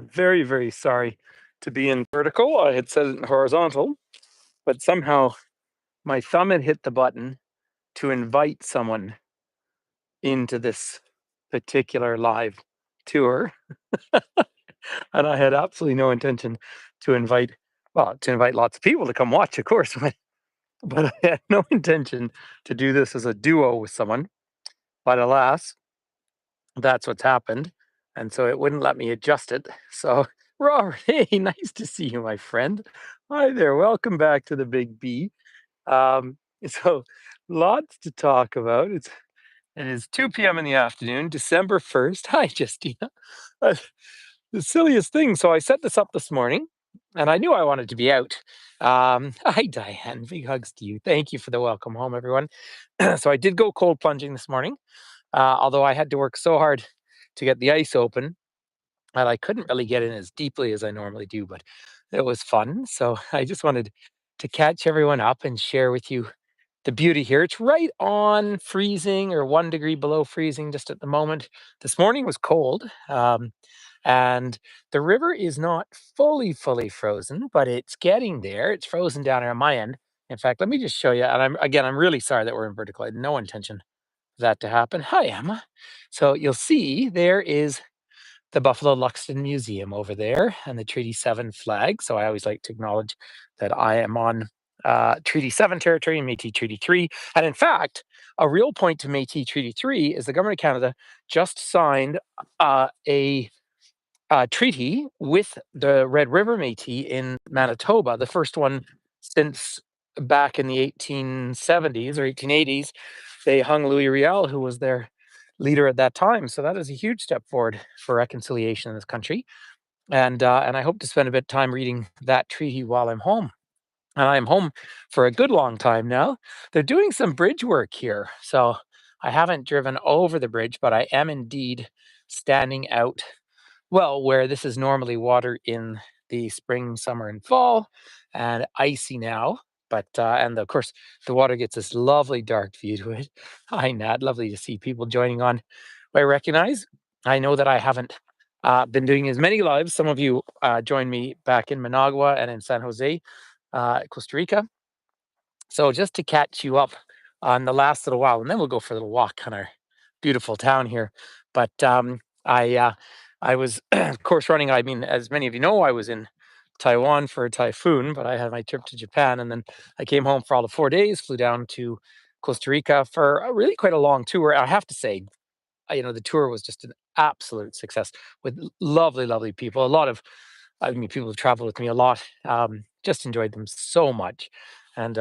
Very, very sorry to be in vertical. I had set it in horizontal, but somehow my thumb had hit the button to invite someone into this particular live tour. And I had absolutely no intention to invite lots of people to come watch, of course, but I had no intention to do this as a duo with someone. But alas, that's what's happened. And so it wouldn't let me adjust it. So, Robert, hey, nice to see you, my friend. Hi there. Welcome back to the Big B. So, lots to talk about. It is 2 p.m. in the afternoon, December 1st. Hi, Justina. Uh, the silliest thing. So, I set this up this morning and I knew I wanted to be out. Hi, Diane. Big hugs to you. Thank you for the welcome home, everyone. So, I did go cold plunging this morning, although I had to work so hard to get the ice open. And I couldn't really get in as deeply as I normally do, but it was fun. So I just wanted to catch everyone up and share with you the beauty here. It's right on freezing or 1 degree below freezing just at the moment. This morning was cold. And the river is not fully frozen, but it's getting there. It's frozen down here on my end. In fact, let me just show you. And I'm really sorry that we're in vertical. I had no intention for that to happen. Hi, Emma. So you'll see there is the Buffalo Luxton Museum over there and the Treaty 7 flag. So I always like to acknowledge that I am on Treaty 7 territory and Métis Treaty 3. And in fact, a real point to Métis Treaty 3 is the Government of Canada just signed a treaty with the Red River Métis in Manitoba, the first one since back in the 1870s or 1880s. They hung Louis Riel, who was their leader at that time. So that is a huge step forward for reconciliation in this country. And I hope to spend a bit of time reading that treaty while I'm home. And I'm home for a good long time now. They're doing some bridge work here. So I haven't driven over the bridge, but I am indeed standing out, well, where this is normally water in the spring, summer, and fall, and icy now. But and of course, the water gets this lovely dark view to it. Hi, Nat. Lovely to see people joining on. I recognize. I know that I haven't been doing as many lives. Some of you joined me back in Managua and in San Jose, Costa Rica. So just to catch you up on the last little while, and then we'll go for a little walk on our beautiful town here. But I was, of course, running. I mean, as many of you know, I was in Taiwan for a typhoon, but I had my trip to Japan, and then I came home for all of 4 days. Flew down to Costa Rica for a really quite a long tour. I have to say, the tour was just an absolute success with lovely people. A lot of, I mean, people have traveled with me a lot. Just enjoyed them so much, and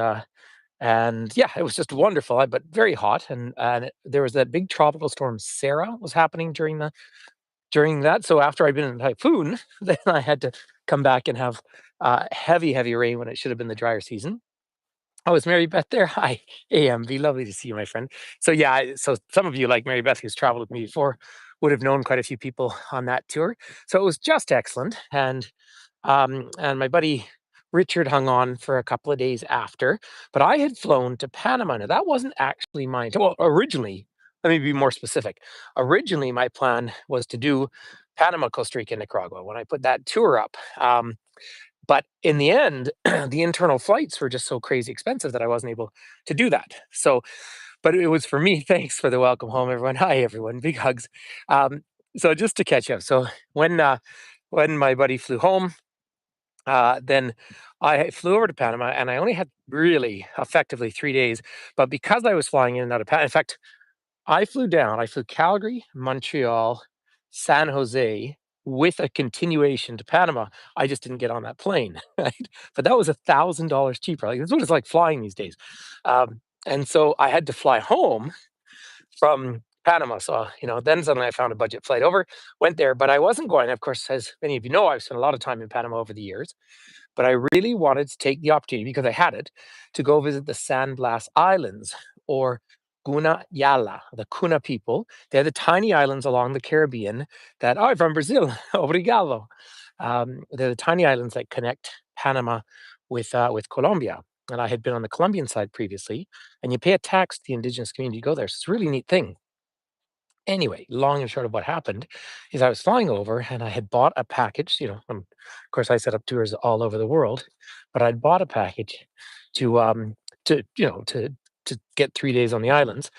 yeah, it was just wonderful, but very hot. There was that big tropical storm Sarah was happening during that. So after I'd been in a typhoon, then I had to come back and have heavy rain when it should have been the drier season. Oh, is Mary Beth there? Hi, AMV. Lovely to see you, my friend. So yeah, so some of you, like Mary Beth, who's traveled with me before, would have known quite a few people on that tour. So it was just excellent. And my buddy Richard hung on for a couple of days after, but I had flown to Panama. Now that wasn't actually mine. Well, originally, let me be more specific. Originally, my plan was to do Panama, Costa Rica, Nicaragua when I put that tour up. But in the end, the internal flights were just so crazy expensive that I wasn't able to do that. So, but it was for me. Thanks for the welcome home, everyone. Hi, everyone. Big hugs. So just to catch up. So when my buddy flew home, then I flew over to Panama, and I only had really effectively 3 days. But because I was flying in and out of Panama, in fact, I flew down. I flew Calgary, Montreal, San Jose with a continuation to Panama. I just didn't get on that plane, right? But that was $1,000 cheaper. Like that's what it's like flying these days. And so I had to fly home from Panama. So, then suddenly I found a budget flight over, went there, but I wasn't going. Of course, as many of you know, I've spent a lot of time in Panama over the years, but I really wanted to take the opportunity because I had it to go visit the San Blas Islands or Guna Yala, the Kuna people. They're the tiny islands along the Caribbean that are from Brazil. Obrigado. They're the tiny islands that connect Panama with Colombia. And I had been on the Colombian side previously, and you pay a tax to the indigenous community to go there. So it's a really neat thing. Anyway, long and short of what happened is I was flying over and I had bought a package, of course I set up tours all over the world, but I'd bought a package to get 3 days on the islands.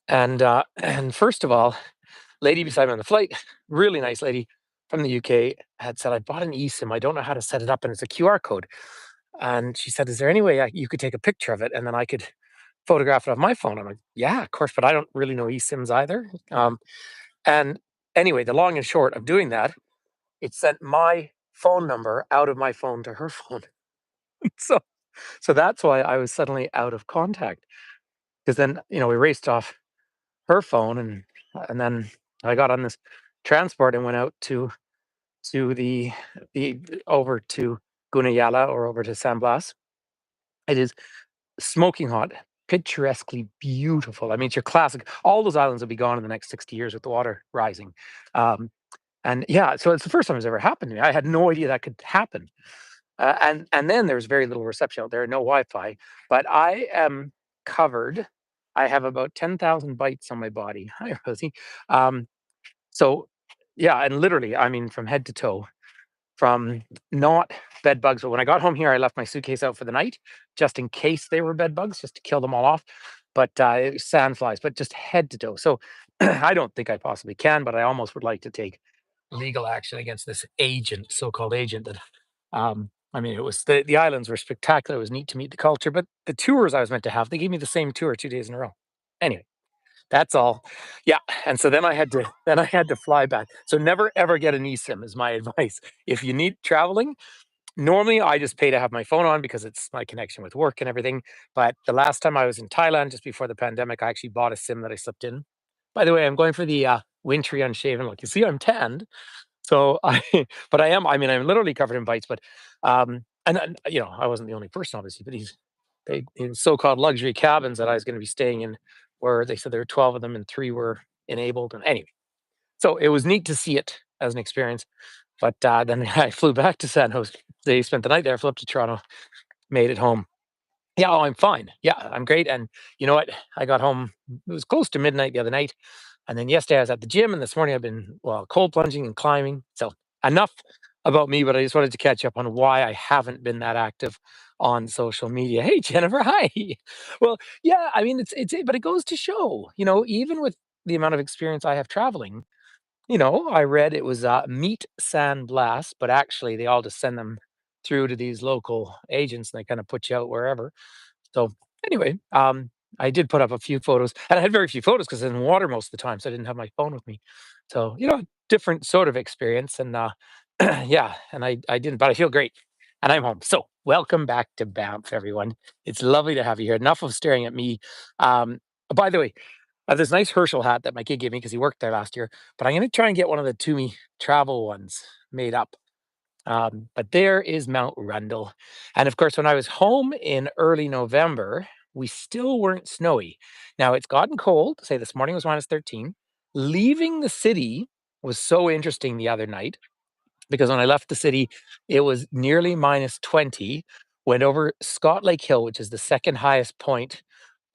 And first of all, lady beside me on the flight, really nice lady from the UK, had said, "I bought an eSIM. I don't know how to set it up, and it's a QR code." And she said, "Is there any way you could take a picture of it, and then I could photograph it on my phone?" I'm like, "Yeah, of course, but I don't really know eSIMs either." And anyway, the long and short of doing that, it sent my phone number out of my phone to her phone. So so that's why I was suddenly out of contact. Because then, we raced off her phone, and then I got on this transport and went out to the over to Gunayala or over to San Blas. It is smoking hot, picturesquely beautiful. I mean, it's your classic. All those islands will be gone in the next 60 years with the water rising. Um, and yeah, so it's the first time it's ever happened to me. I had no idea that could happen. And then there's very little reception out there, no Wi-Fi, but I am covered. I have about 10,000 bites on my body. Hi, Rosie. Um, so yeah, and literally, I mean, from head to toe, from not bed bugs. But when I got home here, I left my suitcase out for the night just in case they were bed bugs, just to kill them all off. But it was sand flies, but just head to toe. So I don't think I possibly can, but I almost would like to take legal action against this agent, so-called agent that I mean, it was the islands were spectacular. It was neat to meet the culture, but the tours I was meant to have, they gave me the same tour 2 days in a row. Anyway, that's all. Yeah, and so then I had to fly back. So never ever get an eSIM is my advice. If you need traveling, normally I just pay to have my phone on because it's my connection with work and everything. But the last time I was in Thailand just before the pandemic, I actually bought a SIM that I slipped in. By the way, I'm going for the wintry unshaven look. You see, I'm tanned, so I, but I am. I mean, I'm literally covered in bites. But I wasn't the only person, obviously. But they in so-called luxury cabins that I was going to be staying in, where they said there were 12 of them and three were enabled. And anyway, so it was neat to see it as an experience. But then I flew back to San Jose. They spent the night there. Flew up to Toronto, made it home. Yeah, oh, I'm fine. Yeah, I'm great. And you know what? I got home. It was close to midnight the other night, and then yesterday I was at the gym, and this morning I've been cold plunging and climbing. So enough about me, but I just wanted to catch up on why I haven't been that active on social media. Hey, Jennifer, hi. Well, yeah, I mean but it goes to show, even with the amount of experience I have traveling, I read it was Meet San Blas, but actually they all just send them through to these local agents and they kind of put you out wherever. So anyway, I did put up a few photos, and I had very few photos because in water most of the time, so I didn't have my phone with me. So different sort of experience, and yeah, and I didn't, but I feel great, and I'm home. So welcome back to Banff, everyone. It's lovely to have you here. Enough of staring at me. By the way, I have this nice Herschel hat that my kid gave me because he worked there last year, but I'm going to try and get one of the Toomey travel ones made up. But there is Mount Rundle. And of course, when I was home in early November, we still weren't snowy. Now it's gotten cold. Say this morning was minus 13. Leaving the city was so interesting the other night because when I left the city, it was nearly minus 20. Went over Scott Lake Hill, which is the second highest point.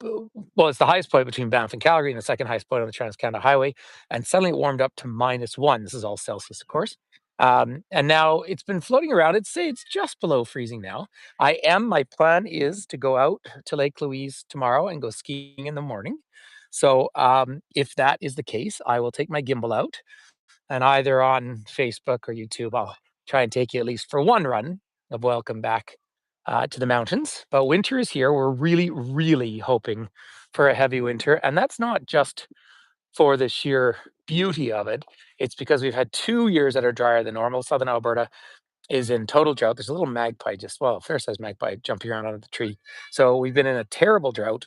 Well, it's the highest point between Banff and Calgary and the second highest point on the Trans Canada Highway. And suddenly it warmed up to -1. This is all Celsius, of course. And now it's been floating around. It's just below freezing now. My plan is to go out to Lake Louise tomorrow and go skiing in the morning. So if that is the case, I will take my gimbal out and either on Facebook or YouTube, I'll try and take you at least for one run of welcome back to the mountains. But winter is here. We're really, really hoping for a heavy winter. And that's not just for the sheer beauty of it. It's because we've had 2 years that are drier than normal. Southern Alberta is in total drought. There's a little magpie, fair sized magpie jumping around out of the tree. So we've been in a terrible drought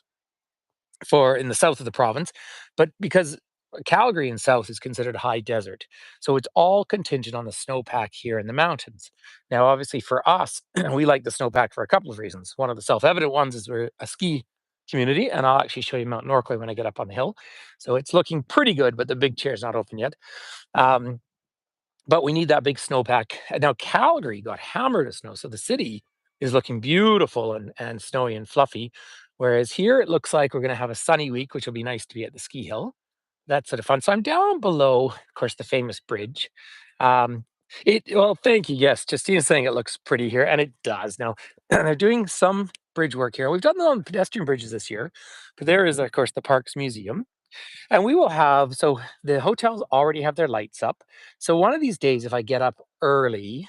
for in the south of the province, but because Calgary in south is considered high desert, so it's all contingent on the snowpack here in the mountains. Now, obviously, for us, we like the snowpack for a couple of reasons. One of the self-evident ones is we're a ski community, and I'll actually show you Mount Norquay when I get up on the hill. So it's looking pretty good, but the big chair's not open yet. Um, but we need that big snowpack. And now Calgary got hammered of snow, so the city is looking beautiful and snowy and fluffy. Whereas here it looks like we're going to have a sunny week, which will be nice to be at the ski hill. that's sort of fun. So I'm down below, of course, the famous bridge. Um, well, thank you. Yes, Justina's saying it looks pretty here, and it does. Now they're doing some bridge work here. We've done them on pedestrian bridges this year, but there is, of course, the Parks Museum, and we will have. So the hotels already have their lights up. So one of these days, if I get up early,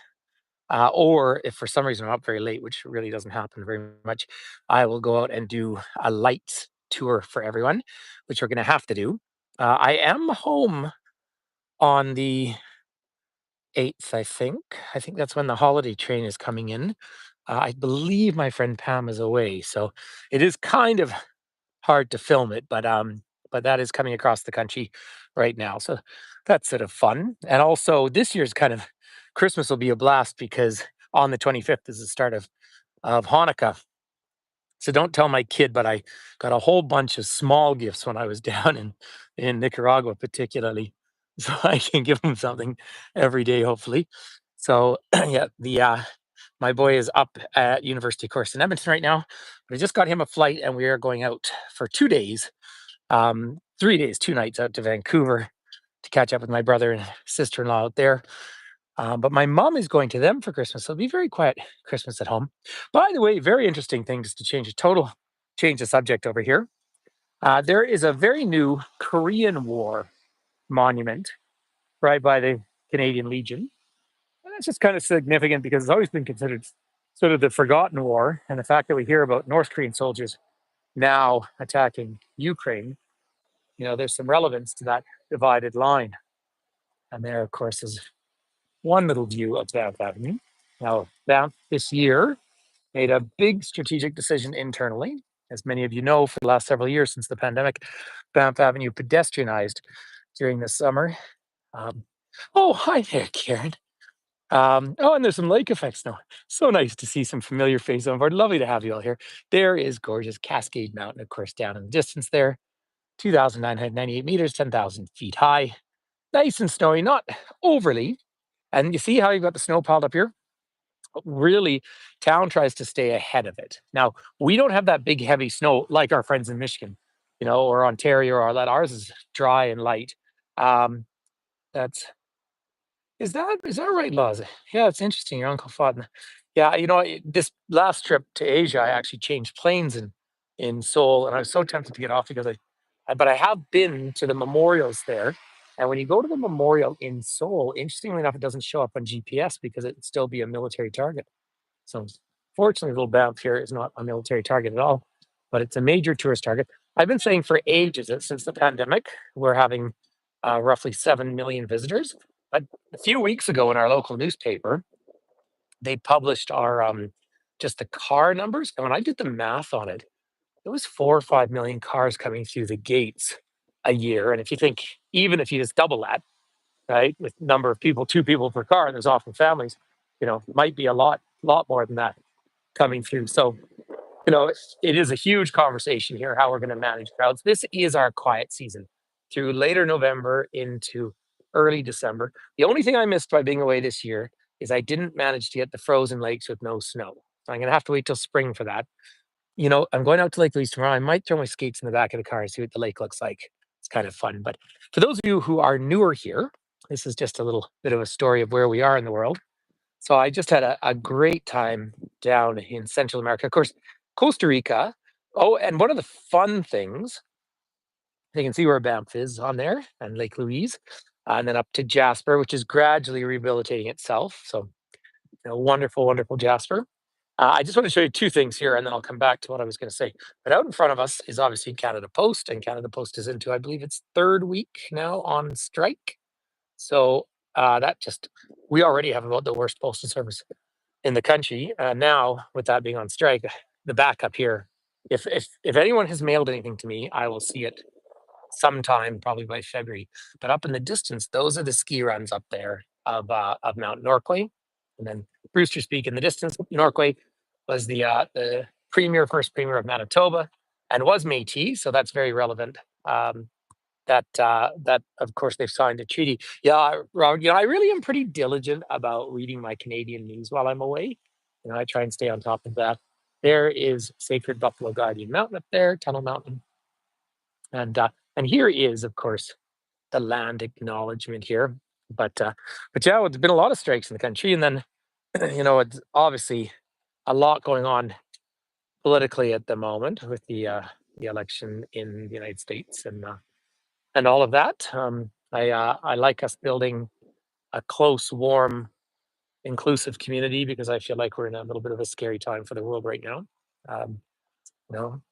or if for some reason I'm up very late, which really doesn't happen very much, I will go out and do a lights tour for everyone, which we're going to have to do. I am home on the 8th, I think. I think that's when the holiday train is coming in. I believe my friend Pam is away, so it is kind of hard to film it, but that is coming across the country right now. So that's sort of fun. And also this year's kind of Christmas will be a blast because on the 25th is the start of Hanukkah. So don't tell my kid, but I got a whole bunch of small gifts when I was down in Nicaragua, particularly, so I can give him something every day, hopefully. So yeah, the my boy is up at University Course in Edmonton right now. But I just got him a flight, and we are going out for 2 days, 3 days, 2 nights out to Vancouver to catch up with my brother and sister-in-law out there. But my mom is going to them for Christmas. So it'll be very quiet Christmas at home. By the way, very interesting thing just to change the subject over here. There is a very new Korean War monument right by the Canadian Legion. And that's just kind of significant because it's always been considered sort of the forgotten war. And the fact that we hear about North Korean soldiers now attacking Ukraine, there's some relevance to that divided line. And there, of course, is one little view of Banff Avenue. Now, Banff this year made a big strategic decision internally. As many of you know, for the last several years since the pandemic, Banff Avenue pedestrianized during the summer. Um, oh, hi there, Karen. Oh, and there's some lake effects now. So nice to see some familiar faces on board. Lovely to have you all here. There is gorgeous Cascade Mountain, of course, down in the distance there. 2,998 meters, 10,000 feet high. Nice and snowy, not overly. And you see how you've got the snow piled up here? Really, town tries to stay ahead of it. Now, we don't have that big, heavy snow like our friends in Michigan, or Ontario, or that ours is dry and light. Um, that's is that right, Laws? Yeah, it's interesting. Your uncle fought. Yeah, this last trip to Asia, I actually changed planes in Seoul, and I was so tempted to get off because but I have been to the memorials there. And when you go to the memorial in Seoul, interestingly enough, it doesn't show up on GPS because it'd still be a military target. So fortunately, Little Banff here is not a military target at all, but it's a major tourist target. I've been saying for ages that since the pandemic, we're having roughly 7 million visitors. But a few weeks ago in our local newspaper, they published our just the car numbers. And when I did the math on it, it was 4 or 5 million cars coming through the gates a year. And if you think, even if you just double that, right, with number of people, 2 people per car, and there's often families, might be a lot more than that coming through. So, it is a huge conversation here how we're going to manage crowds. This is our quiet season through later November into early December. The only thing I missed by being away this year is I didn't manage to get the frozen lakes with no snow. So I'm going to have to wait till spring for that. I'm going out to Lake Louise tomorrow. I might throw my skates in the back of the car and see what the lake looks like. It's kind of fun. But for those of you who are newer here, this is just a little bit of a story of where we are in the world. So I just had a great time down in Central America. Of course, Costa Rica. Oh, and one of the fun things, you can see where Banff is on there and Lake Louise, and then up to Jasper, which is gradually rehabilitating itself. So, wonderful, wonderful Jasper. I just want to show you two things here, and then I'll come back to what I was going to say. But out in front of us is obviously Canada Post, and Canada Post is into, I believe it's third week now on strike. So that just, we already have about the worst postal service in the country. Now, with that being on strike, the backup here, if anyone has mailed anything to me, I will see it sometime, probably by February. But up in the distance, those are the ski runs up there of Mount Norquay, and then Brewster's Peak in the distance. Norquay was the first premier of Manitoba, and was Métis, so that's very relevant. That of course they've signed a treaty. Yeah, Robert, I really am pretty diligent about reading my Canadian news while I'm away. I try and stay on top of that. There is Sacred Buffalo Guardian Mountain up there, Tunnel Mountain, and here is, of course, the land acknowledgement here. But yeah, there's been a lot of strikes in the country, and then it's obviously a lot going on politically at the moment with the election in the United States and all of that. I like us building a close, warm, inclusive community because I feel like we're in a little bit of a scary time for the world right now. Um,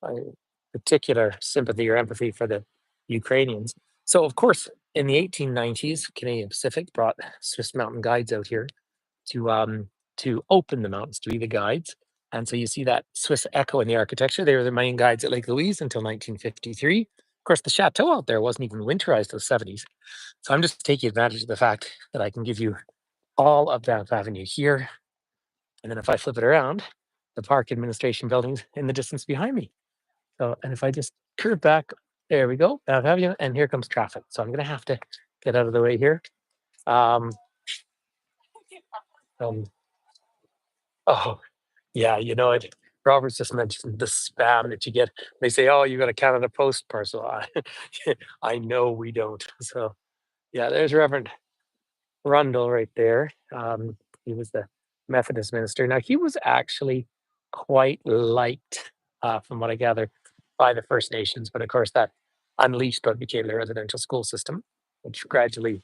I particular sympathy or empathy for the Ukrainians. So, of course, in the 1890s, Canadian Pacific brought Swiss mountain guides out here to um, to open the mountains to be the guides. And so you see that Swiss echo in the architecture. They were the main guides at Lake Louise until 1953. Of course, the chateau out there wasn't even winterized till the 70s. So I'm just taking advantage of the fact that I can give you all of Banff Avenue here. And then if I flip it around, the park administration buildings in the distance behind me. So, and if I just curve back, there we go, Banff Avenue, and here comes traffic. So I'm going to have to get out of the way here. Um, um, oh, yeah, it. Robert's just mentioned the spam that you get. They say, "Oh, you got a Canada Post parcel." I know we don't. So, yeah, there's Reverend Rundle right there. He was the Methodist minister. Now, he was actually quite liked, from what I gather, by the First Nations. But of course, that unleashed what became the residential school system, which gradually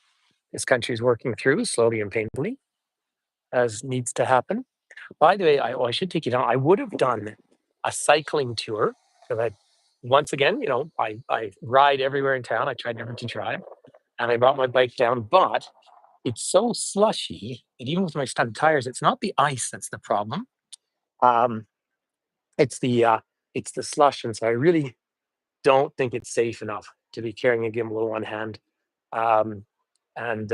this country is working through slowly and painfully, as needs to happen. By the way, I should take you down. I would have done a cycling tour because once again, I ride everywhere in town. I tried never to drive, and I brought my bike down, but it's so slushy that even with my studded tires, it's not the ice that's the problem. Um, it's the slush, and so I really don't think it's safe enough to be carrying a gimbal in one hand, um, and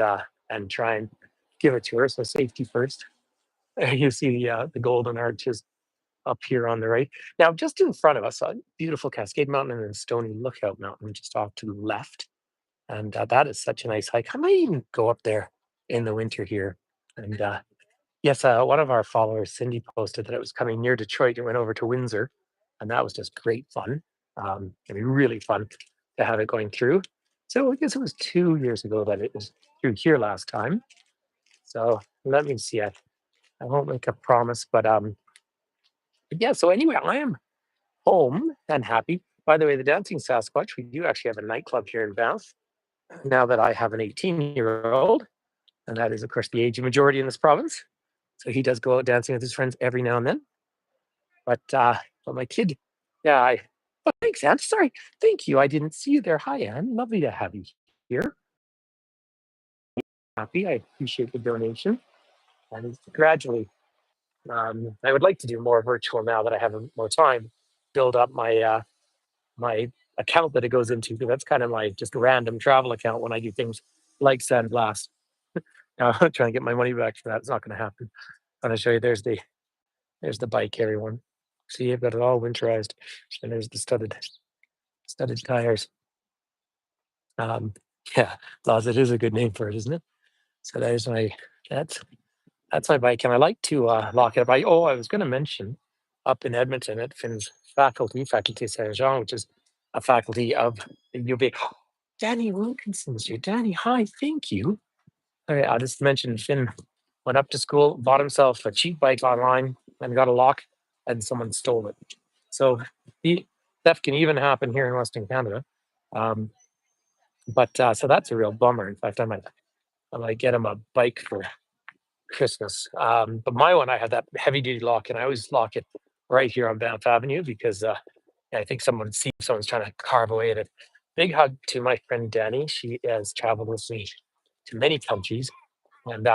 try and give it to her. So safety first. You see the golden arches up here on the right. Now, just in front of us, a beautiful Cascade Mountain and Stony Lookout Mountain just off to the left. And that is such a nice hike. I might even go up there in the winter here. And yes, one of our followers, Cindy, posted that it was coming near Detroit. It went over to Windsor, and that was just great fun. It'd be really fun to have it going through. So I guess it was 2 years ago that it was through here last time. So let me see. I won't make a promise, but yeah. So anyway, I am home and happy. By the way, the Dancing Sasquatch, we do actually have a nightclub here in Banff. Now that I have an 18-year-old, and that is, of course, the age of majority in this province. So he does go out dancing with his friends every now and then. But my kid, yeah, oh, thanks, Anne. Sorry, thank you. I didn't see you there. Hi, Anne. Lovely to have you here. Happy. I appreciate the donation. And gradually, I would like to do more virtual now that I have more time. Build up my account that it goes into because that's kind of my just random travel account when I do things like Sandblast. Now I'm trying to get my money back for that. It's not going to happen. I'm going to show you. There's the bike, everyone. See, I've got it all winterized, and there's the studded tires. Um, yeah, Laws. It is a good name for it, isn't it? So there's my that's that's my bike, and I like to lock it up. I was going to mention up in Edmonton at Finn's Faculté Saint Jean, which is a faculty of the U of A. Danny Wilkinson's here. Danny, hi, thank you. All right, I'll just mention Finn went up to school, bought himself a cheap bike online, and got a lock, and someone stole it. So the theft can even happen here in Western Canada. Um, but so that's a real bummer. In fact, I might get him a bike for Christmas. But my one, I have that heavy duty lock, and I always lock it right here on Banff Avenue because I think someone's trying to carve away at it. Big hug to my friend Danny. She has traveled with me to many countries, and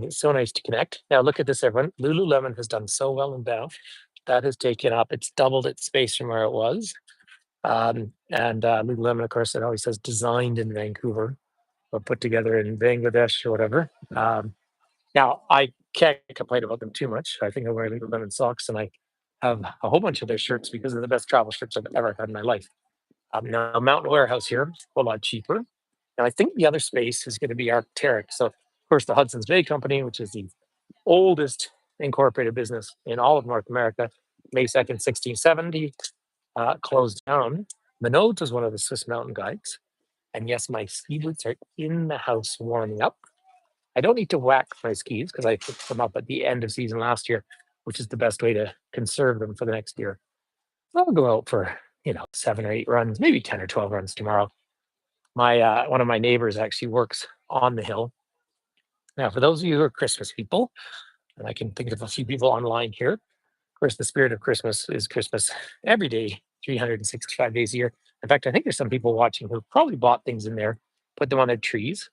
it's so nice to connect. Now look at this, everyone. Lululemon has done so well in Banff. That has taken up. It's doubled its space from where it was. And Lululemon, of course, it always says designed in Vancouver or put together in Bangladesh or whatever. Now, I can't complain about them too much. I think I wear Lululemon socks, and I have a whole bunch of their shirts because they're the best travel shirts I've ever had in my life. Now, Mountain Warehouse here, a whole lot cheaper. And I think the other space is going to be Arc'teryx. So, of course, the Hudson's Bay Company, which is the oldest incorporated business in all of North America, May 2nd, 1670, closed down. Menot is one of the Swiss mountain guides. And yes, my ski boots are in the house warming up. I don't need to wax my skis because I picked them up at the end of season last year, which is the best way to conserve them for the next year. I'll go out for 7 or 8 runs, maybe 10 or 12 runs tomorrow. My one of my neighbors actually works on the hill. Now, for those of you who are Christmas people, and I can think of a few people online here. Of course, the spirit of Christmas is Christmas every day, 365 days a year. In fact, I think there's some people watching who probably bought things in there, put them on their trees.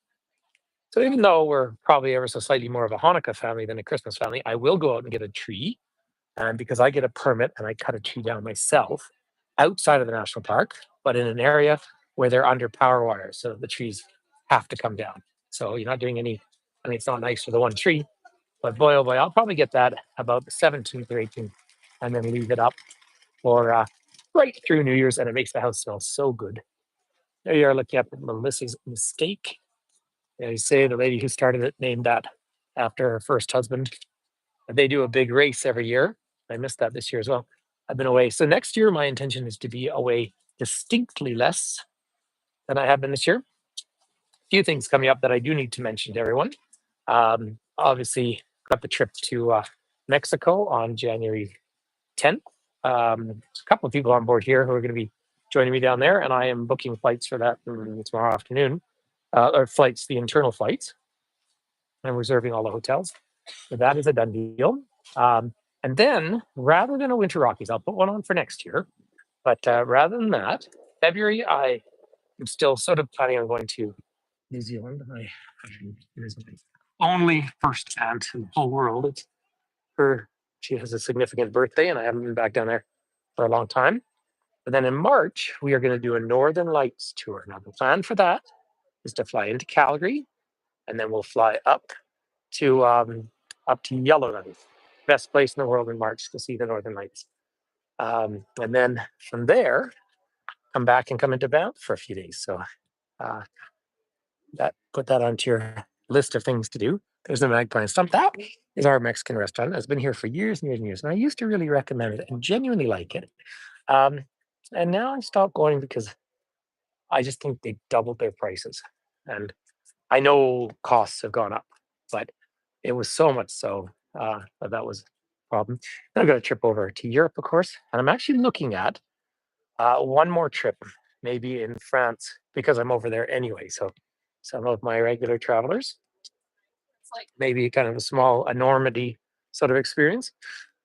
So even though we're probably ever so slightly more of a Hanukkah family than a Christmas family, I will go out and get a tree. And because I get a permit and I cut a tree down myself outside of the national park, but in an area where they're under power wires. So the trees have to come down. So you're not doing it's not nice for the one tree, but boy, oh boy, I'll probably get that about the 17th or 18th and then leave it up for right through New Year's. And it makes the house smell so good. There you are looking up at Melissa's mistake. They say the lady who started it named that after her first husband. They do a big race every year. I missed that this year as well. I've been away. So next year, my intention is to be away distinctly less than I have been this year. A few things coming up that I do need to mention to everyone. Obviously, got the trip to Mexico on January 10th. There's a couple of people on board here who are going to be joining me down there, and I am booking flights for that tomorrow afternoon, or flights, the internal flights. I'm reserving all the hotels. So that is a done deal. And then, rather than a Winter Rockies, I'll put one on for next year. But rather than that, February, I am still sort of planning on going to New Zealand. It is my only first aunt in the whole world. It's her. She has a significant birthday, and I haven't been back down there for a long time. But then in March, we are going to do a Northern Lights tour. Now, the plan for that is to fly into Calgary, and then we'll fly to Yellowknife, best place in the world in March to see the Northern Lights. And then from there, come back and come into Banff for a few days. So put that onto your list of things to do. There's the Magpie and Stump. That is our Mexican restaurant. It's been here for years and years and years. And I used to really recommend it and genuinely like it. And now I stopped going because I just think they doubled their prices. And I know costs have gone up, but it was so much so that was a problem. Then I've got a trip over to Europe, of course, and I'm actually looking at one more trip, maybe in France, because I'm over there anyway. So some of my regular travelers, maybe kind of a Normandy sort of experience.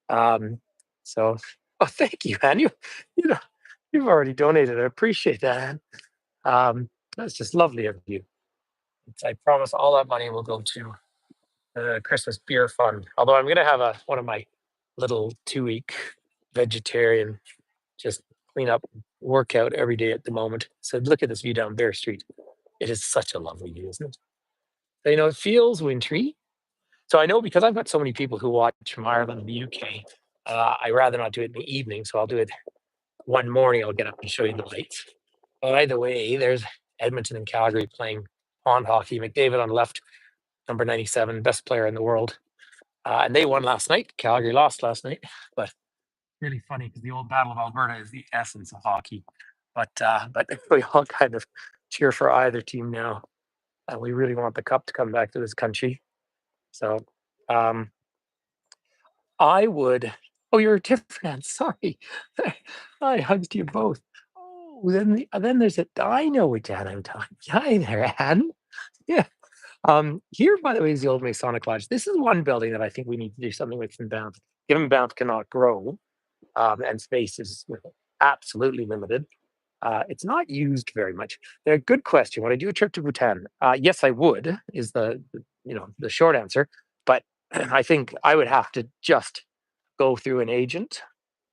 Um, so, oh, thank you, Anne. You know, you've already donated. I appreciate that, Anne. That's just lovely of you. I promise all that money will go to the Christmas beer fund. Although I'm going to have one of my little 2-week vegetarian just clean up workout every day at the moment. So look at this view down Bear Street. It is such a lovely view, isn't it? So, it feels wintry. So I know because I've got so many people who watch from Ireland and the UK, I rather not do it in the evening. So I'll do it one morning. I'll get up and show you the lights. By the way, there's Edmonton and Calgary playing pond hockey. McDavid on the left, number 97, best player in the world. And they won last night. Calgary lost last night, but really funny because the old Battle of Alberta is the essence of hockey. But we all kind of cheer for either team now, and we really want the cup to come back to this country. So I would. Oh, you're a different. Sorry, I hugged you both. Oh, then there's a. I know which Anne I'm talking. Hi there, Anne. Yeah. Here, by the way, is the old Masonic Lodge. This is one building that I think we need to do something with in Banff. Given Banff cannot grow, and space is absolutely limited. It's not used very much. A good question. Would I do a trip to Bhutan? Yes, I would. Is the short answer. But I think I would have to just go through an agent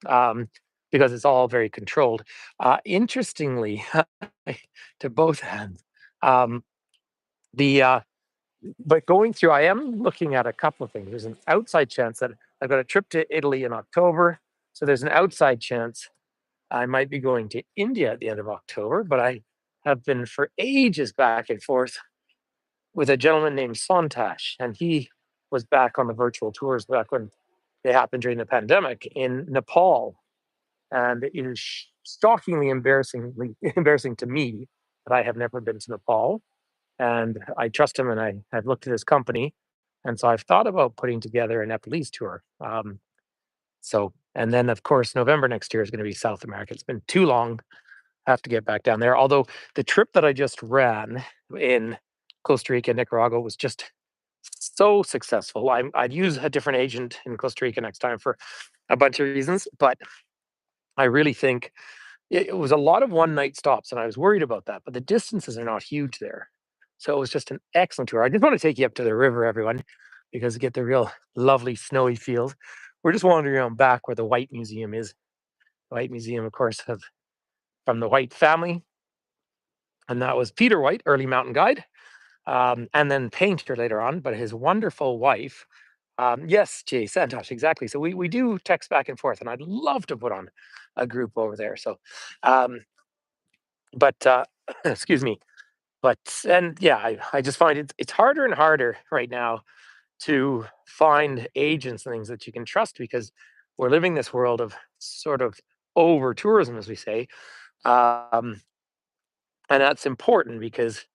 because it's all very controlled. Interestingly, to both hands, the but going through, I am looking at a couple of things. There's an outside chance that I've got a trip to Italy in October, so there's an outside chance I might be going to India at the end of October. But I have been for ages back and forth with a gentleman named Sontash, and he was back on the virtual tours back when they happened during the pandemic in Nepal, and it is shockingly embarrassing to me but I have never been to Nepal, and I trust him, and I've looked at his company, and so I've thought about putting together a Nepalese tour. And then of course November next year is going to be South America. It's been too long. I have to get back down there. Although the trip that I just ran in Costa Rica, Nicaragua was just so successful. I'd use a different agent in Costa Rica next time for a bunch of reasons, but I really think it was a lot of one night stops, and I was worried about that. But the distances are not huge there, so it was just an excellent tour. I just want to take you up to the river, everyone, because you get the real lovely snowy field. We're just wandering around back where the White Museum is. The White Museum, of course, from the White family, and that was Peter White, early mountain guide, and then painter later on. But his wonderful wife, yes, Jay Santosh, exactly. So we do text back and forth, and I'd love to put on a group over there. So, um, but excuse me. But and yeah, I just find it's harder and harder right now to find agents and things that you can trust because we're living this world of sort of over tourism, as we say. Um, and that's important because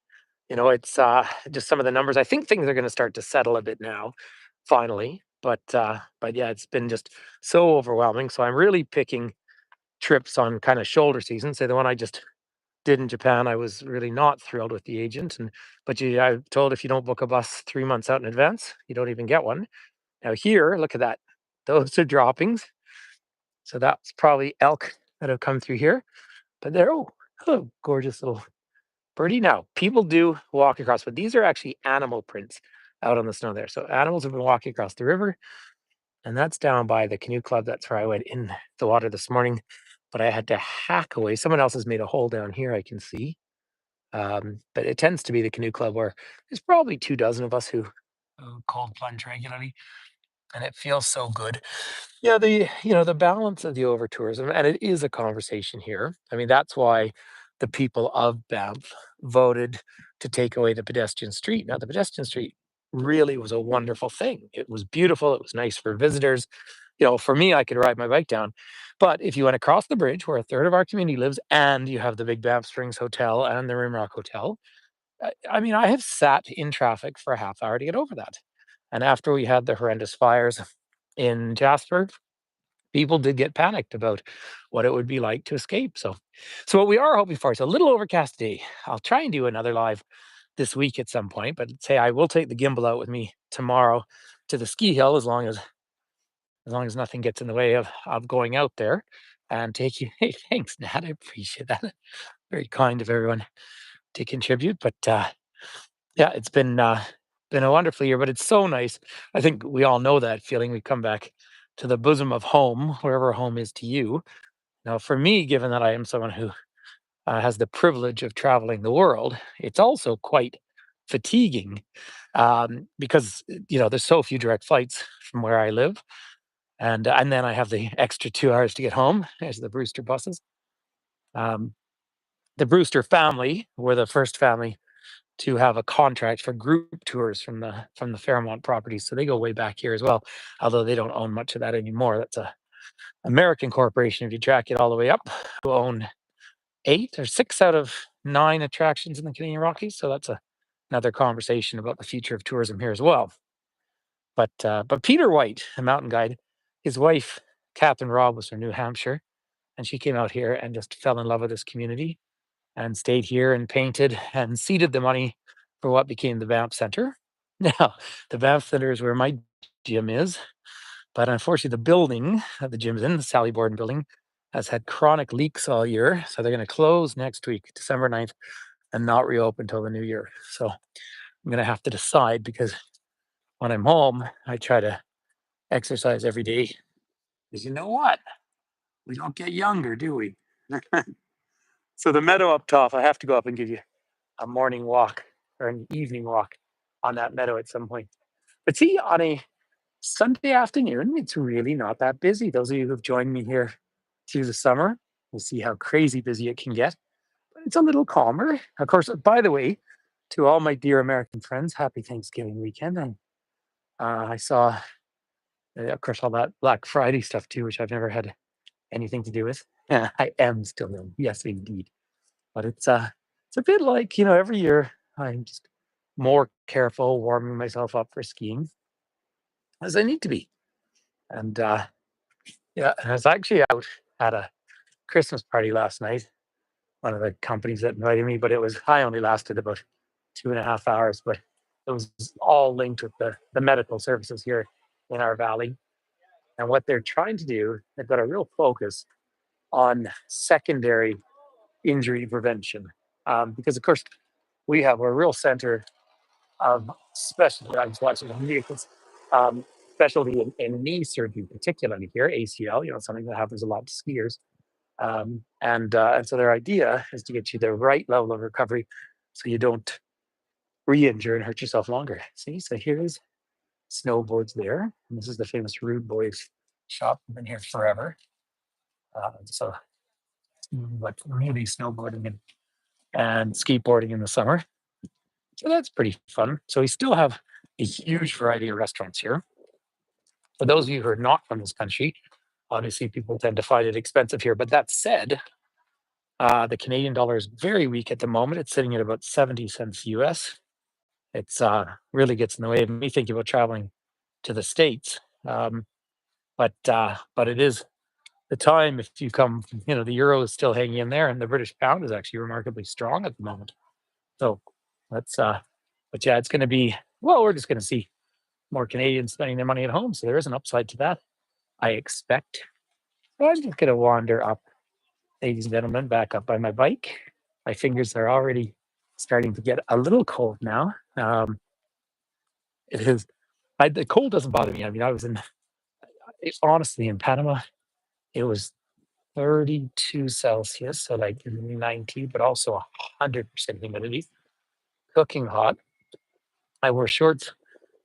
it's just some of the numbers. I think things are going to start to settle a bit now, finally. But yeah, it's been just so overwhelming. So I'm really picking trips on kind of shoulder season. Say the one I just did in Japan, I was really not thrilled with the agent. I'm told if you don't book a bus 3 months out in advance, you don't even get one. Now here, look at that. Those are droppings. So that's probably elk that have come through here. But they're oh, gorgeous little birdie. Now, people do walk across, but these are actually animal prints out on the snow there. So animals have been walking across the river, and that's down by the canoe club. That's where I went in the water this morning, but I had to hack away. Someone else has made a hole down here, I can see. But it tends to be the canoe club where there's probably 2 dozen of us who cold plunge regularly, and it feels so good. Yeah, the balance of the over tourism, and it is a conversation here. I mean, that's why the people of Banff voted to take away the pedestrian street. Now, the pedestrian street really was a wonderful thing. It was beautiful. It was nice for visitors. For me, I could ride my bike down. But if you went across the bridge where a third of our community lives, and you have the Big Banff Springs Hotel and the Rimrock Hotel, I mean, I have sat in traffic for a half hour to get over that. And after we had the horrendous fires in Jasper, people did get panicked about what it would be like to escape. So what we are hoping for is a little overcast day. I'll try and do another live this week at some point, but say I will take the gimbal out with me tomorrow to the ski hill as long as nothing gets in the way of going out there and take you. Hey, thanks, Nat. I appreciate that. Very kind of everyone to contribute. But yeah, it's been a wonderful year, but it's so nice. I think we all know that feeling. We come back to the bosom of home, wherever home is to you. Now, for me, given that I am someone who has the privilege of traveling the world, it's also quite fatiguing because there's so few direct flights from where I live, and then I have the extra 2 hours to get home as the Brewster buses. Um, the Brewster family were the first family to have a contract for group tours from the Fairmont properties. So they go way back here as well, although they don't own much of that anymore. That's a American corporation, if you track it all the way up, who own 8 or 6 out of 9 attractions in the Canadian Rockies. So that's another conversation about the future of tourism here as well. But Peter White, a mountain guide, his wife Catherine Robb was from New Hampshire, and she came out here and just fell in love with this community and stayed here and painted and seeded the money for what became the Banff Center. Now, the Banff Center is where my gym is, but unfortunately, the building that the gym's in, the Sally Borden building, has had chronic leaks all year. So they're going to close next week, December 9th, and not reopen until the new year. So I'm going to have to decide because when I'm home, I try to exercise every day. Because you know what? We don't get younger, do we? So the meadow up top, I have to go up and give you a morning walk or an evening walk on that meadow at some point. But see, on a Sunday afternoon, it's really not that busy. Those of you who've joined me here through the summer will see how crazy busy it can get. But it's a little calmer. Of course, by the way, to all my dear American friends, happy Thanksgiving weekend. And I saw, of course, all that Black Friday stuff too, which I've never had anything to do with. I am still young. Yes, indeed. But it's a a bit like, every year I'm just more careful warming myself up for skiing as I need to be. And yeah, I was actually out at a Christmas party last night. One of the companies that invited me, but I only lasted about 2.5 hours, but it was all linked with the medical services here in our valley. And what they're trying to do, they've got a real focus on secondary injury prevention. Because of course we have a real center of specialty. I was watching the vehicles, specialty in knee surgery, particularly here, ACL. Something that happens a lot to skiers. And so their idea is to get you the right level of recovery, so you don't re-injure and hurt yourself longer. See, so here's snowboards there. And this is the famous Rude Boys shop. Been here forever. So, but really snowboarding and skateboarding in the summer. So that's pretty fun. So we still have a huge variety of restaurants here. For those of you who are not from this country, obviously people tend to find it expensive here. But that said, the Canadian dollar is very weak at the moment. It's sitting at about 70 cents US. It's really gets in the way of me thinking about traveling to the States. But it is the time if you come, the euro is still hanging in there, and the British pound is actually remarkably strong at the moment. So let's but yeah, it's gonna be we're just gonna see more Canadians spending their money at home. So there is an upside to that, I expect. So I'm just gonna wander up, ladies and gentlemen, back up by my bike. My fingers are already starting to get a little cold now. It is the cold doesn't bother me. I mean, honestly in Panama, it was 32 Celsius, so like 90, but also 100% humidity, cooking hot. I wore shorts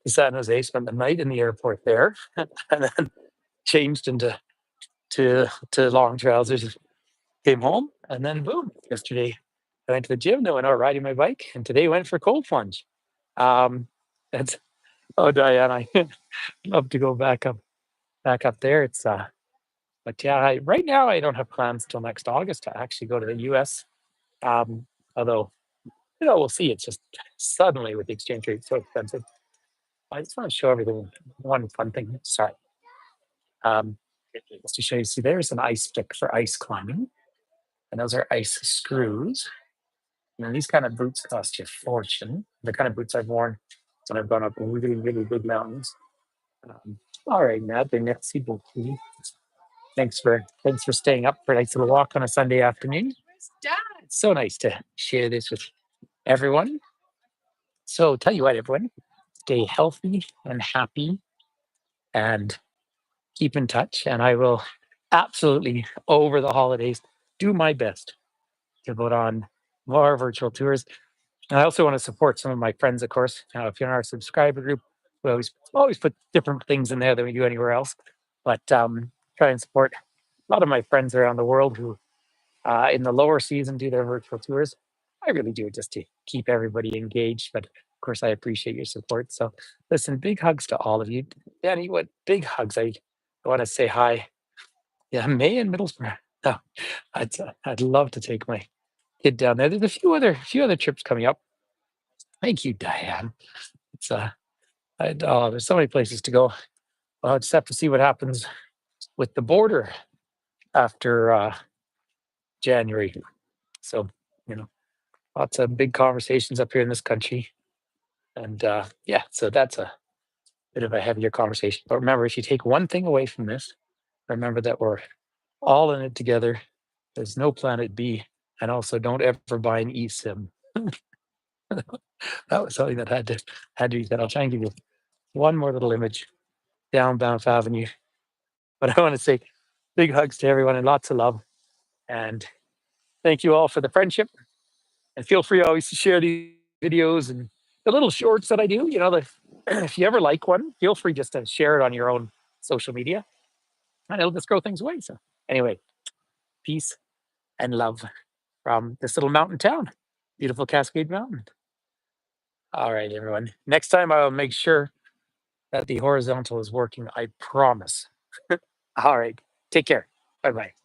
to San Jose, spent the night in the airport there, and then changed into to long trousers, came home, and then boom, yesterday I went to the gym, then went out riding my bike, and today went for cold plunge. Um, that's oh Diane, I love to go back up there. But yeah, right now I don't have plans till next August to actually go to the US. Um, Although, we'll see. It's just suddenly with the exchange rate so expensive. I just want to show everything. One fun thing. Sorry. Just to show you, see, there's an ice pick for ice climbing, and those are ice screws. And then these kind of boots cost you a fortune. The kind of boots I've worn when I've gone up really, really big mountains. All right, Nat, merci beaucoup. Thanks for staying up for a nice little walk on a Sunday afternoon. It's so nice to share this with everyone. So tell you what, everyone, stay healthy and happy and keep in touch. And I will absolutely, over the holidays, do my best to put on more virtual tours. And I also want to support some of my friends, of course. If you're in our subscriber group, we always put different things in there than we do anywhere else. But try and support a lot of my friends around the world who, in the lower season, do their virtual tours. I really do it just to keep everybody engaged. But of course, I appreciate your support. So listen, big hugs to all of you. Danny, what big hugs. I want to say hi. Yeah, May in Middlesbrough. No, I'd love to take my kid down there. There's a few other trips coming up. Thank you, Diane. It's there's so many places to go. I'll just have to see what happens with the border after January. So, lots of big conversations up here in this country. And yeah, so that's a bit of a heavier conversation. But remember, if you take one thing away from this, remember that we're all in it together. There's no planet B. And also don't ever buy an eSIM. That was something that had to be said. I'll try and give you one more little image down Banff Avenue. But I want to say big hugs to everyone and lots of love. And thank you all for the friendship. And feel free always to share these videos and the little shorts that I do. If you ever like one, feel free just to share it on your own social media, and it'll just grow things away. So anyway, peace and love from this little mountain town, beautiful Cascade Mountain. All right, everyone. Next time I'll make sure that the horizontal is working. I promise. All right. Take care. Bye bye.